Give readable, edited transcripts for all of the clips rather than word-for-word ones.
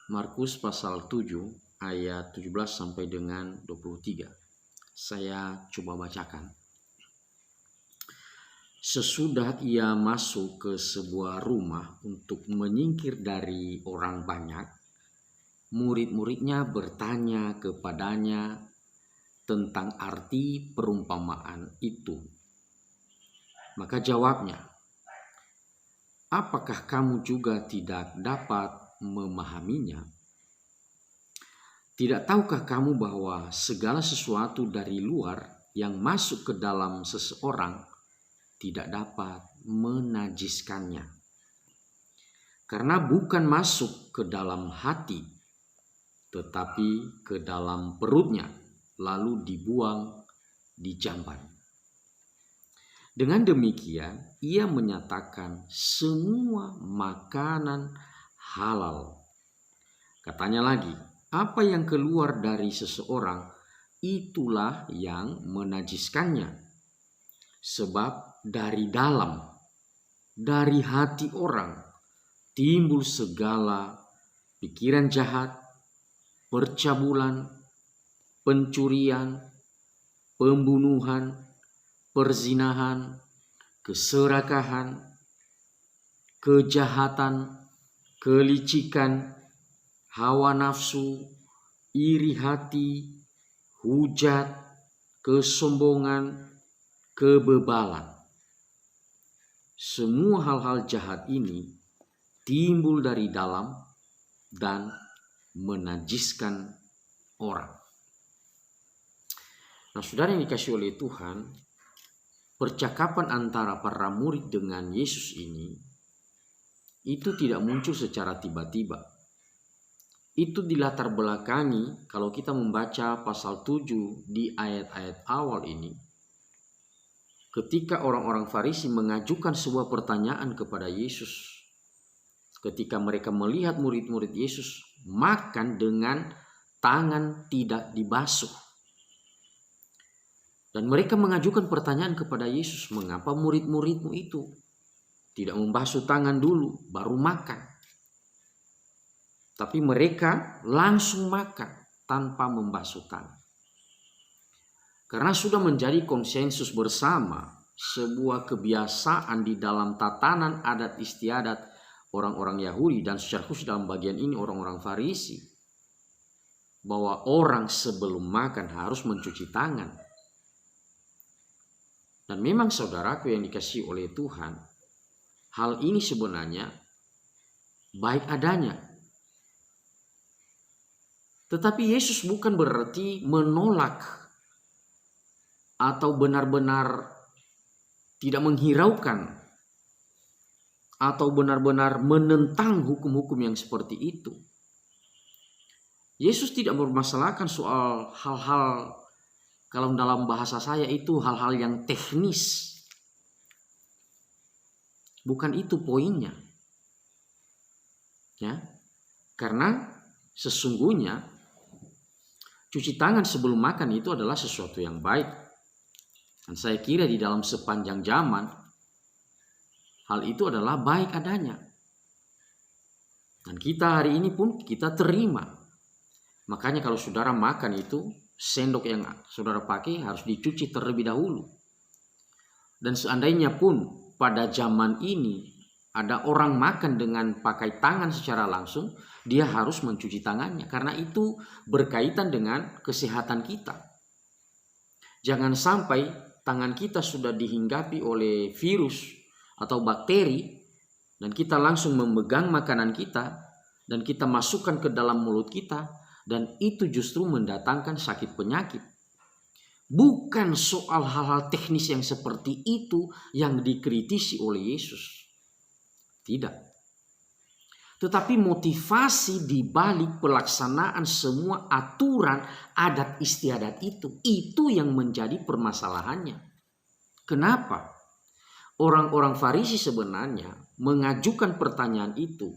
Markus pasal 7 ayat 17 sampai dengan 23. Saya coba bacakan. Sesudah ia masuk ke sebuah rumah untuk menyingkir dari orang banyak, murid-muridnya bertanya kepadanya tentang arti perumpamaan itu. Maka jawabnya, "Apakah kamu juga tidak dapat memahaminya? Tidak tahukah kamu bahwa segala sesuatu dari luar yang masuk ke dalam seseorang tidak dapat menajiskannya? Karena bukan masuk ke dalam hati, tetapi ke dalam perutnya, lalu dibuang di jamban." Dengan demikian, ia menyatakan semua makanan halal. Katanya lagi, apa yang keluar dari seseorang, itulah yang menajiskannya. Sebab dari dalam, dari hati orang, timbul segala pikiran jahat, percabulan, pencurian, pembunuhan, perzinahan, keserakahan, kejahatan, kelicikan, hawa nafsu, iri hati, hujat, kesombongan, kebebalan. Semua hal-hal jahat ini timbul dari dalam dan menajiskan orang. Nah, saudara yang dikasihi oleh Tuhan, percakapan antara para murid dengan Yesus ini itu tidak muncul secara tiba-tiba. Itu dilatar belakangi kalau kita membaca pasal 7 di ayat-ayat awal ini. Ketika orang-orang Farisi mengajukan sebuah pertanyaan kepada Yesus. Ketika mereka melihat murid-murid Yesus makan dengan tangan tidak dibasuh. Dan mereka mengajukan pertanyaan kepada Yesus, mengapa murid-muridmu itu tidak membasuh tangan dulu baru makan? Tapi mereka langsung makan tanpa membasuh tangan. Karena sudah menjadi konsensus bersama, sebuah kebiasaan di dalam tatanan adat istiadat orang-orang Yahudi dan secara khusus dalam bagian ini orang-orang Farisi, bahwa orang sebelum makan harus mencuci tangan. Dan memang saudaraku yang dikasihi oleh Tuhan, hal ini sebenarnya baik adanya. Tetapi Yesus bukan berarti menolak atau benar-benar tidak menghiraukan atau benar-benar menentang hukum-hukum yang seperti itu. Yesus tidak mempermasalahkan soal hal-hal, kalau dalam bahasa saya itu hal-hal yang teknis. Bukan itu poinnya. Ya. Karena sesungguhnya cuci tangan sebelum makan itu adalah sesuatu yang baik. Dan saya kira di dalam sepanjang zaman hal itu adalah baik adanya. Dan kita hari ini pun kita terima. Makanya kalau saudara makan itu, sendok yang saudara pakai harus dicuci terlebih dahulu. Dan seandainya pun pada zaman ini ada orang makan dengan pakai tangan secara langsung, dia harus mencuci tangannya. Karena itu berkaitan dengan kesehatan kita. Jangan sampai tangan kita sudah dihinggapi oleh virus atau bakteri, dan kita langsung memegang makanan kita, dan kita masukkan ke dalam mulut kita, dan itu justru mendatangkan sakit penyakit. Bukan soal hal-hal teknis yang seperti itu yang dikritisi oleh Yesus. Tidak. Tetapi motivasi di balik pelaksanaan semua aturan adat istiadat itu yang menjadi permasalahannya. Kenapa? Orang-orang Farisi sebenarnya mengajukan pertanyaan itu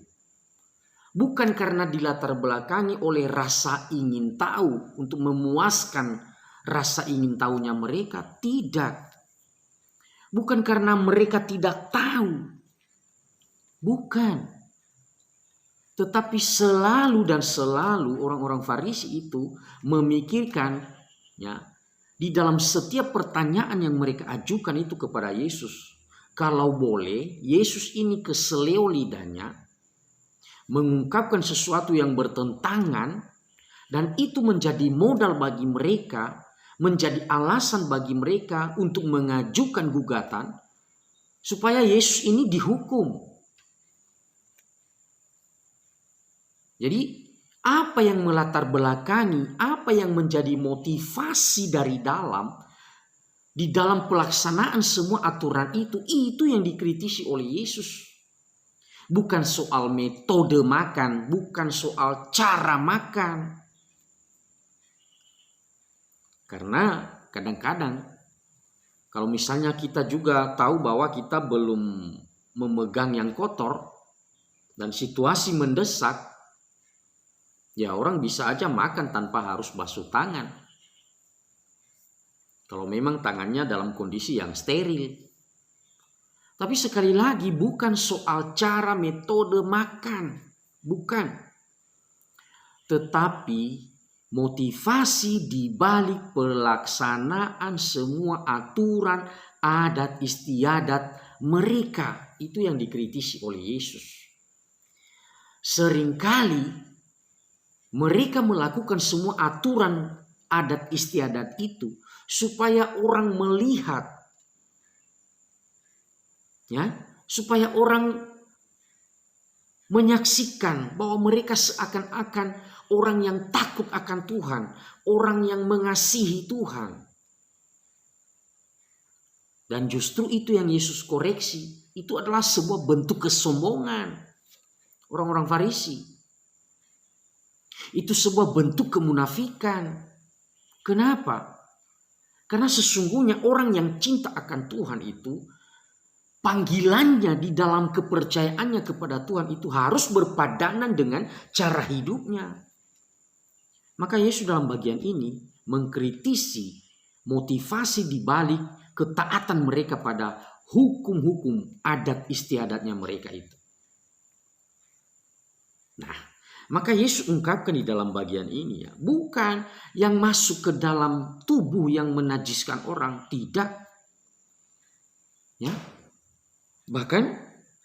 bukan karena dilatar belakangi oleh rasa ingin tahu untuk memuaskan rasa ingin tahunya mereka. Tidak. Bukan karena mereka tidak tahu. Bukan. Tetapi selalu dan selalu orang-orang Farisi itu memikirkan, ya, di dalam setiap pertanyaan yang mereka ajukan itu kepada Yesus, kalau boleh Yesus ini keseleo lidahnya mengungkapkan sesuatu yang bertentangan, dan itu menjadi modal bagi mereka, menjadi alasan bagi mereka untuk mengajukan gugatan supaya Yesus ini dihukum. Jadi apa yang melatar belakangi, apa yang menjadi motivasi dari di dalam pelaksanaan semua aturan itu yang dikritisi oleh Yesus. Bukan soal metode makan, bukan soal cara makan. Karena kadang-kadang kalau misalnya kita juga tahu bahwa kita belum memegang yang kotor dan situasi mendesak, ya orang bisa aja makan tanpa harus basuh tangan. Kalau memang tangannya dalam kondisi yang steril. Tapi sekali lagi bukan soal cara metode makan. Bukan. Tetapi motivasi di balik pelaksanaan semua aturan adat istiadat mereka. Itu yang dikritisi oleh Yesus. Seringkali mereka melakukan semua aturan adat istiadat itu supaya orang melihat, ya, supaya orang menyaksikan bahwa mereka seakan-akan orang yang takut akan Tuhan, orang yang mengasihi Tuhan. Dan justru itu yang Yesus koreksi, itu adalah sebuah bentuk kesombongan orang-orang Farisi. Itu sebuah bentuk kemunafikan. Kenapa? Karena sesungguhnya orang yang cinta akan Tuhan itu, panggilannya di dalam kepercayaannya kepada Tuhan itu harus berpadanan dengan cara hidupnya. Maka Yesus dalam bagian ini mengkritisi motivasi di balik ketaatan mereka pada hukum-hukum adat istiadatnya mereka itu. Nah, maka Yesus ungkapkan di dalam bagian ini, ya, bukan yang masuk ke dalam tubuh yang menajiskan orang, tidak. Ya. Bahkan,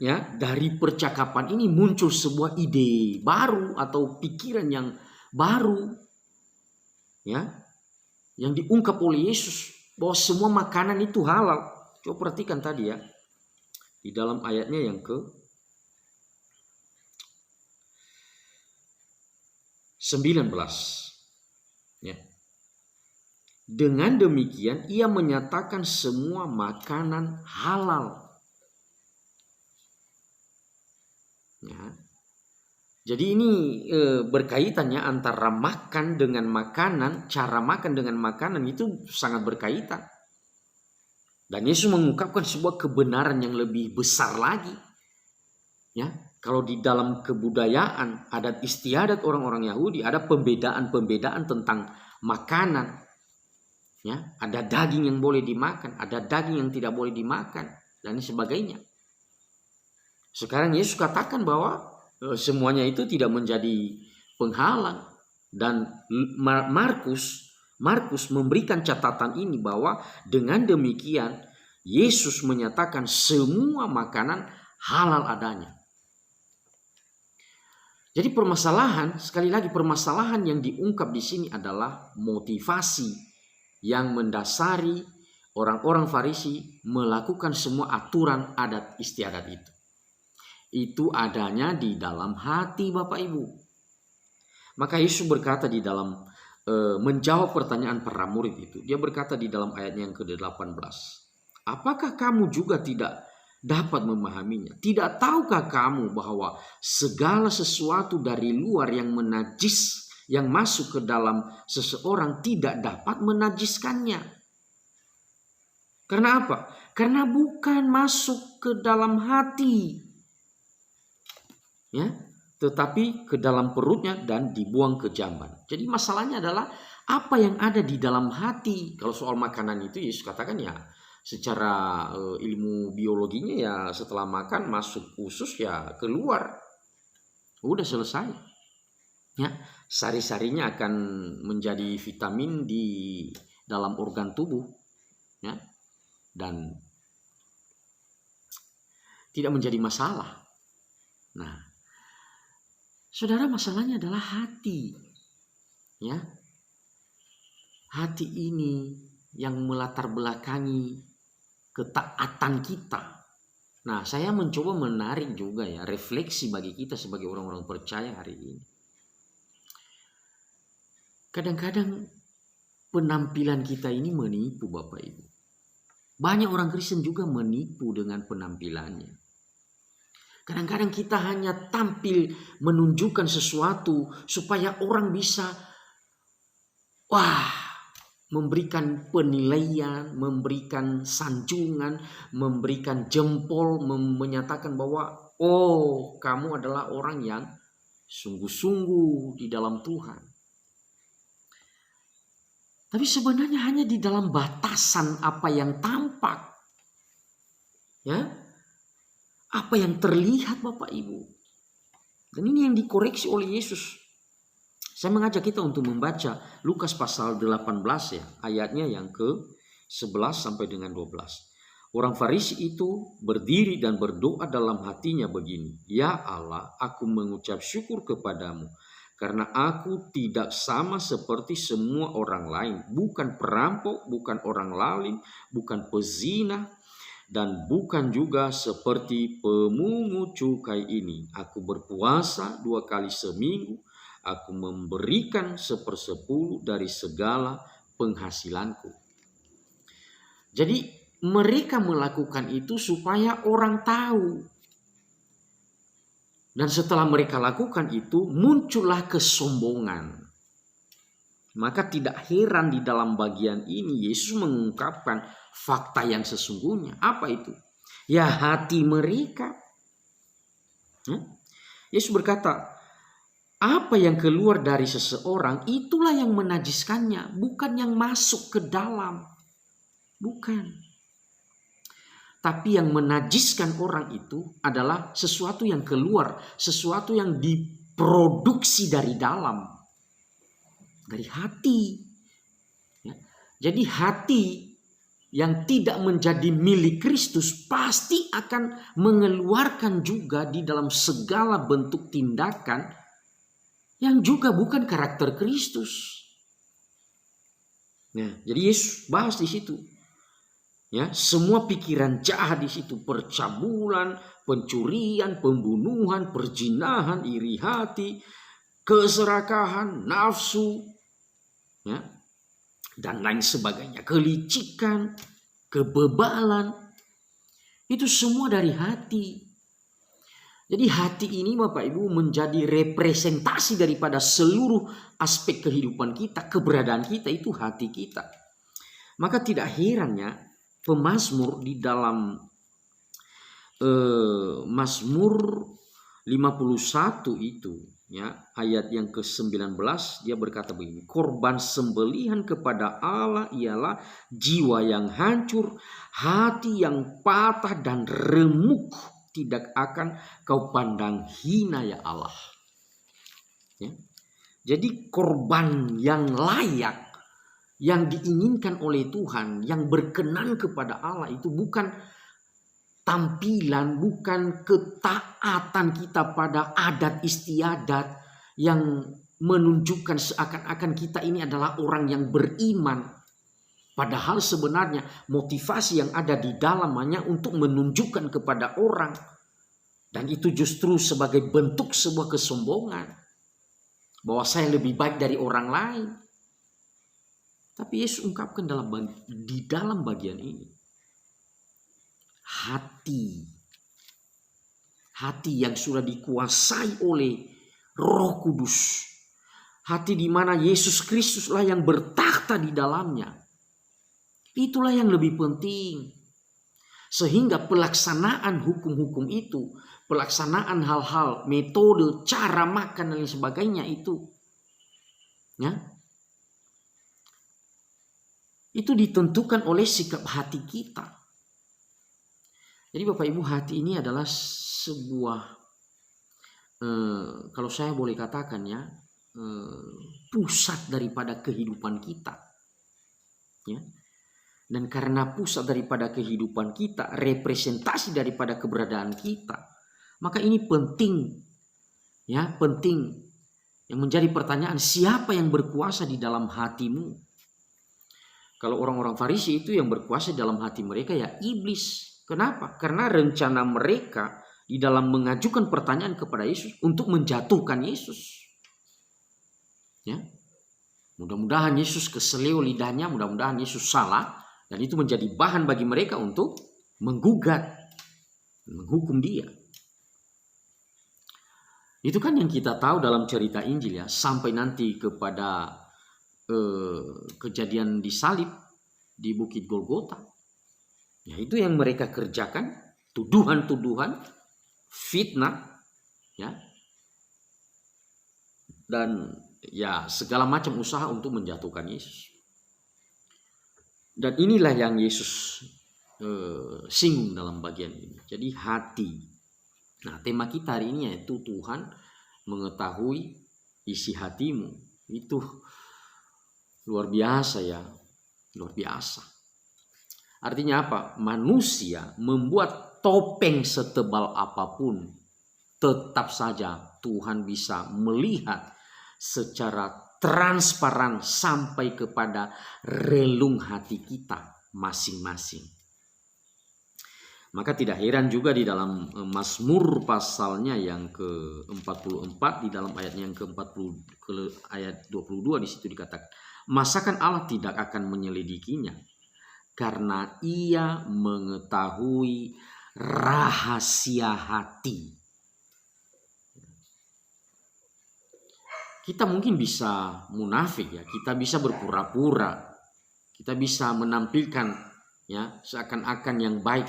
ya, dari percakapan ini muncul sebuah ide baru atau pikiran yang baru, ya, yang diungkap oleh Yesus bahwa semua makanan itu halal. Coba perhatikan tadi, ya, di dalam ayatnya yang ke 19. Ya. Dengan demikian ia menyatakan semua makanan halal. Ya. Jadi ini berkaitannya antara makan dengan makanan, cara makan dengan makanan itu sangat berkaitan. Dan Yesus mengungkapkan sebuah kebenaran yang lebih besar lagi. Ya. Kalau di dalam kebudayaan, adat istiadat orang-orang Yahudi, ada pembedaan-pembedaan tentang makanan. Ya, ada daging yang boleh dimakan, ada daging yang tidak boleh dimakan, dan sebagainya. Sekarang Yesus katakan bahwa semuanya itu tidak menjadi penghalang. Dan Markus memberikan catatan ini bahwa dengan demikian Yesus menyatakan semua makanan halal adanya. Jadi sekali lagi permasalahan yang diungkap di sini adalah motivasi yang mendasari orang-orang Farisi melakukan semua aturan adat istiadat itu. Itu adanya di dalam hati Bapak Ibu. Maka Yesus berkata di dalam menjawab pertanyaan para murid itu. Dia berkata di dalam ayatnya yang ke-18. Apakah kamu juga tidak dapat memahaminya? Tidak tahukah kamu bahwa segala sesuatu dari luar yang menajis, yang masuk ke dalam seseorang tidak dapat menajiskannya? Karena apa? Karena bukan masuk ke dalam hati, ya, tetapi ke dalam perutnya dan dibuang ke jamban. Jadi masalahnya adalah apa yang ada di dalam hati. Kalau soal makanan itu Yesus katakan, ya, secara ilmu biologinya, ya, setelah makan masuk usus, ya keluar. Udah selesai. Ya, sari-sarinya akan menjadi vitamin di dalam organ tubuh, ya, dan tidak menjadi masalah. Nah, saudara, masalahnya adalah hati. Ya. Hati ini yang melatar belakangi ketaatan kita. Nah, saya mencoba menarik juga ya refleksi bagi kita sebagai orang-orang percaya hari ini. Kadang-kadang penampilan kita ini menipu, Bapak Ibu. Banyak orang Kristen juga menipu dengan penampilannya. Kadang-kadang kita hanya tampil menunjukkan sesuatu supaya orang bisa memberikan penilaian, memberikan sanjungan, memberikan jempol, menyatakan bahwa kamu adalah orang yang sungguh-sungguh di dalam Tuhan. Tapi sebenarnya hanya di dalam batasan apa yang tampak. Ya. Apa yang terlihat, Bapak Ibu. Dan ini yang dikoreksi oleh Yesus. Saya mengajak kita untuk membaca Lukas pasal 18 ya, ayatnya yang ke-11 sampai dengan 12. Orang Farisi itu berdiri dan berdoa dalam hatinya begini, "Ya Allah, aku mengucap syukur kepadamu, karena aku tidak sama seperti semua orang lain, bukan perampok, bukan orang lalim, bukan pezina, dan bukan juga seperti pemungut cukai ini. Aku berpuasa 2 kali seminggu, aku memberikan 1/10 dari segala penghasilanku." Jadi mereka melakukan itu supaya orang tahu. Dan setelah mereka lakukan itu, muncullah kesombongan. Maka tidak heran di dalam bagian ini Yesus mengungkapkan fakta yang sesungguhnya. Apa itu? Ya, hati mereka. Yesus berkata, apa yang keluar dari seseorang itulah yang menajiskannya, bukan yang masuk ke dalam. Bukan. Tapi yang menajiskan orang itu adalah sesuatu yang keluar, sesuatu yang diproduksi dari dalam, dari hati. Ya. Jadi hati yang tidak menjadi milik Kristus pasti akan mengeluarkan juga di dalam segala bentuk tindakan yang juga bukan karakter Kristus. Nah, jadi Yesus bahas di situ. Ya, semua pikiran jahat di situ, percabulan, pencurian, pembunuhan, perzinahan, iri hati, keserakahan, nafsu, ya, dan lain sebagainya, kelicikan, kebebalan, itu semua dari hati. Jadi hati ini Bapak Ibu menjadi representasi daripada seluruh aspek kehidupan kita, keberadaan kita itu hati kita. Maka tidak herannya pemazmur di dalam Mazmur 51 itu ya, ayat yang ke-19 dia berkata begini, korban sembelihan kepada Allah ialah jiwa yang hancur, hati yang patah dan remuk, tidak akan kau pandang hina ya Allah. Ya. Jadi korban yang layak, yang diinginkan oleh Tuhan, yang berkenan kepada Allah itu bukan tampilan, bukan ketaatan kita pada adat istiadat yang menunjukkan seakan-akan kita ini adalah orang yang beriman. Padahal sebenarnya motivasi yang ada di dalamnya untuk menunjukkan kepada orang. Dan itu justru sebagai bentuk sebuah kesombongan. Bahwa saya lebih baik dari orang lain. Tapi Yesus ungkapkan di dalam bagian ini. Hati yang sudah dikuasai oleh Roh Kudus. Hati di mana Yesus Kristuslah yang bertakhta di dalamnya. Itulah yang lebih penting. Sehingga pelaksanaan hukum-hukum itu, pelaksanaan hal-hal, metode, cara makan dan lain sebagainya itu, ya, itu ditentukan oleh sikap hati kita. Jadi Bapak Ibu, hati ini adalah sebuah kalau saya boleh katakan ya, pusat daripada kehidupan kita, ya. Dan karena pusat daripada kehidupan kita, representasi daripada keberadaan kita, maka ini penting, ya, penting. Yang menjadi pertanyaan, siapa yang berkuasa di dalam hatimu? Kalau orang-orang Farisi itu yang berkuasa dalam hati mereka ya iblis. Kenapa? Karena rencana mereka di dalam mengajukan pertanyaan kepada Yesus untuk menjatuhkan Yesus. Ya. Mudah-mudahan Yesus keseleo lidahnya, mudah-mudahan Yesus salah, dan itu menjadi bahan bagi mereka untuk menggugat, menghukum dia. Itu kan yang kita tahu dalam cerita Injil ya, sampai nanti kepada kejadian disalib di Bukit Golgota. Ya, itu yang mereka kerjakan, tuduhan-tuduhan, fitnah, ya, dan ya segala macam usaha untuk menjatuhkan Yesus. Dan inilah yang Yesus singgung dalam bagian ini. Jadi hati. Nah, tema kita hari ini yaitu Tuhan mengetahui isi hatimu. Itu luar biasa ya, luar biasa. Artinya apa? Manusia membuat topeng setebal apapun, tetap saja Tuhan bisa melihat secara transparan sampai kepada relung hati kita masing-masing. Maka tidak heran juga di dalam Mazmur pasalnya yang ke-44, di dalam ayatnya yang ke-40 ke ayat 22 di situ dikatakan, masakan Allah tidak akan menyelidikinya karena ia mengetahui rahasia hati. Kita mungkin bisa munafik ya, kita bisa berpura-pura, kita bisa menampilkan ya seakan-akan yang baik,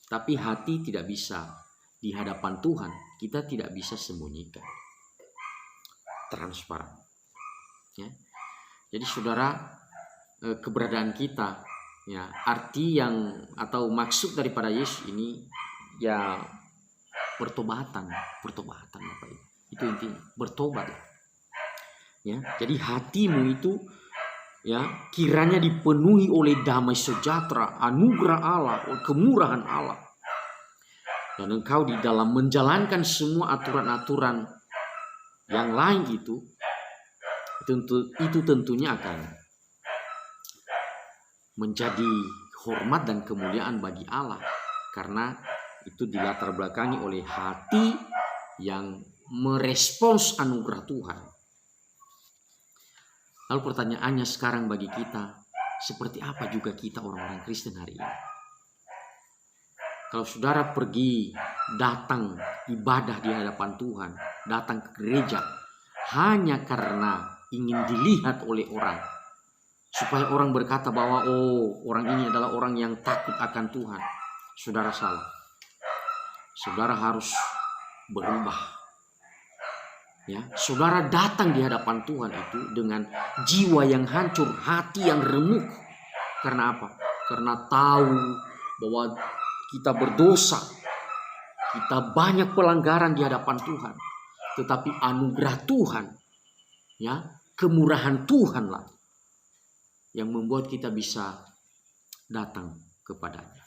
tapi hati tidak bisa. Di hadapan Tuhan kita tidak bisa sembunyikan, transparan ya. Jadi saudara, keberadaan kita ya, arti yang atau maksud daripada Yesus ini ya pertobatan Bapak Ibu. Itu intinya, bertobat ya. Jadi hatimu itu ya kiranya dipenuhi oleh damai sejahtera, anugerah Allah, kemurahan Allah. Dan engkau di dalam menjalankan semua aturan-aturan yang lain itu tentunya akan menjadi hormat dan kemuliaan bagi Allah, karena itu dilatar belakangi oleh hati yang merespons anugerah Tuhan. Lalu pertanyaannya sekarang bagi kita, seperti apa juga kita orang-orang Kristen hari ini? Kalau saudara pergi datang ibadah di hadapan Tuhan, datang ke gereja hanya karena ingin dilihat oleh orang, supaya orang berkata bahwa oh orang ini adalah orang yang takut akan Tuhan, saudara salah. Saudara harus berubah. Ya, saudara datang di hadapan Tuhan itu dengan jiwa yang hancur, hati yang remuk. Karena apa? Karena tahu bahwa kita berdosa, kita banyak pelanggaran di hadapan Tuhan. Tetapi anugerah Tuhan, ya, kemurahan Tuhanlah yang membuat kita bisa datang kepadanya.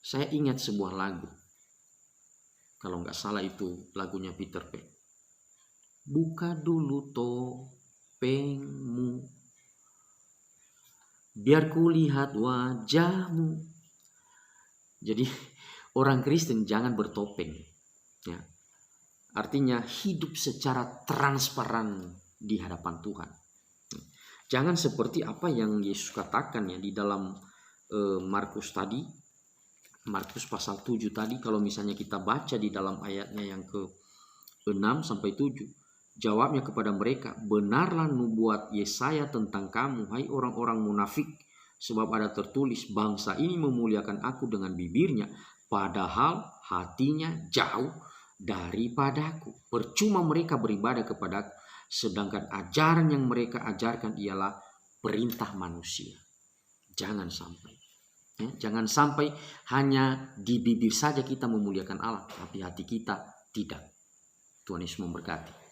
Saya ingat sebuah lagu. Kalau nggak salah itu lagunya Peter Pan. Buka dulu topengmu, biar ku lihat wajahmu. Jadi orang Kristen jangan bertopeng. Ya. Artinya hidup secara transparan di hadapan Tuhan. Jangan seperti apa yang Yesus katakan ya di dalam Markus tadi. Markus pasal 7 tadi, kalau misalnya kita baca di dalam ayatnya yang ke-6 sampai 7, jawabnya kepada mereka, benarlah nubuat Yesaya tentang kamu, hai orang-orang munafik, sebab ada tertulis, bangsa ini memuliakan aku dengan bibirnya, padahal hatinya jauh daripadaku. Percuma mereka beribadah kepadaku, sedangkan ajaran yang mereka ajarkan ialah perintah manusia. Jangan sampai. Ya, jangan sampai hanya di bibir saja kita memuliakan Allah, tapi hati kita tidak. Tuhan Yesus memberkati.